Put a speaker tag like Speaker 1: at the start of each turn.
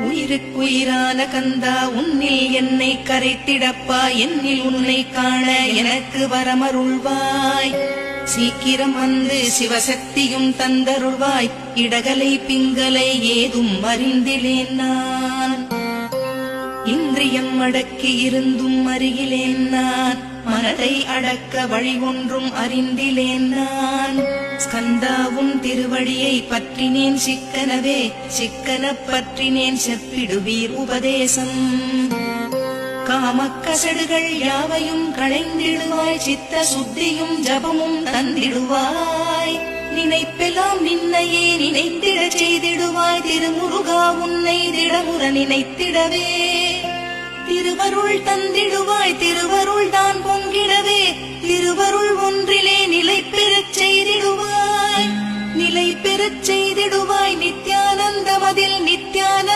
Speaker 1: உயிருக்குயிரான கந்தா உன்னில் என்னை கரைத்திடப்பா என்னில் உன்னை காண எனக்கு வரமருள்வாய் சீக்கிரம் வந்து சிவசக்தியும் தந்தருள்வாய் இடகலை பிங்கலை ஏதும் அறிந்திலேன் நான் இந்திரியம் அடக்கி இருந்தும் அருகிலேன் நான் மனதை அடக்க வழி ஒன்றும் அறிந்திலேன் நான் ஸ்கந்தாவும் திருவடியை பற்றினேன் சிக்கனவே சிக்கன பற்றினேன் செப்பிடுவீர் உபதேசம் காமக்கசடுகள் யாவையும் களைந்திடுவாய் சித்த சுத்தியும் ஜபமும் தந்திடுவாய் நினைப்பெல்லாம் நின்னையே நினைத்திடச் செய்திடுவாய் திருமுருகா உன்னை திடமுற நினைத்திடவே திருவருள் தந்திடுவாய் திருவருள் தான் பொங்கிடவே திருவருள் ஒன்றிலே நிலை பெறச் செய்திடுவாய் நிலை பெறச் செய்திடுவாய் நித்யானந்தமதில் நித்யா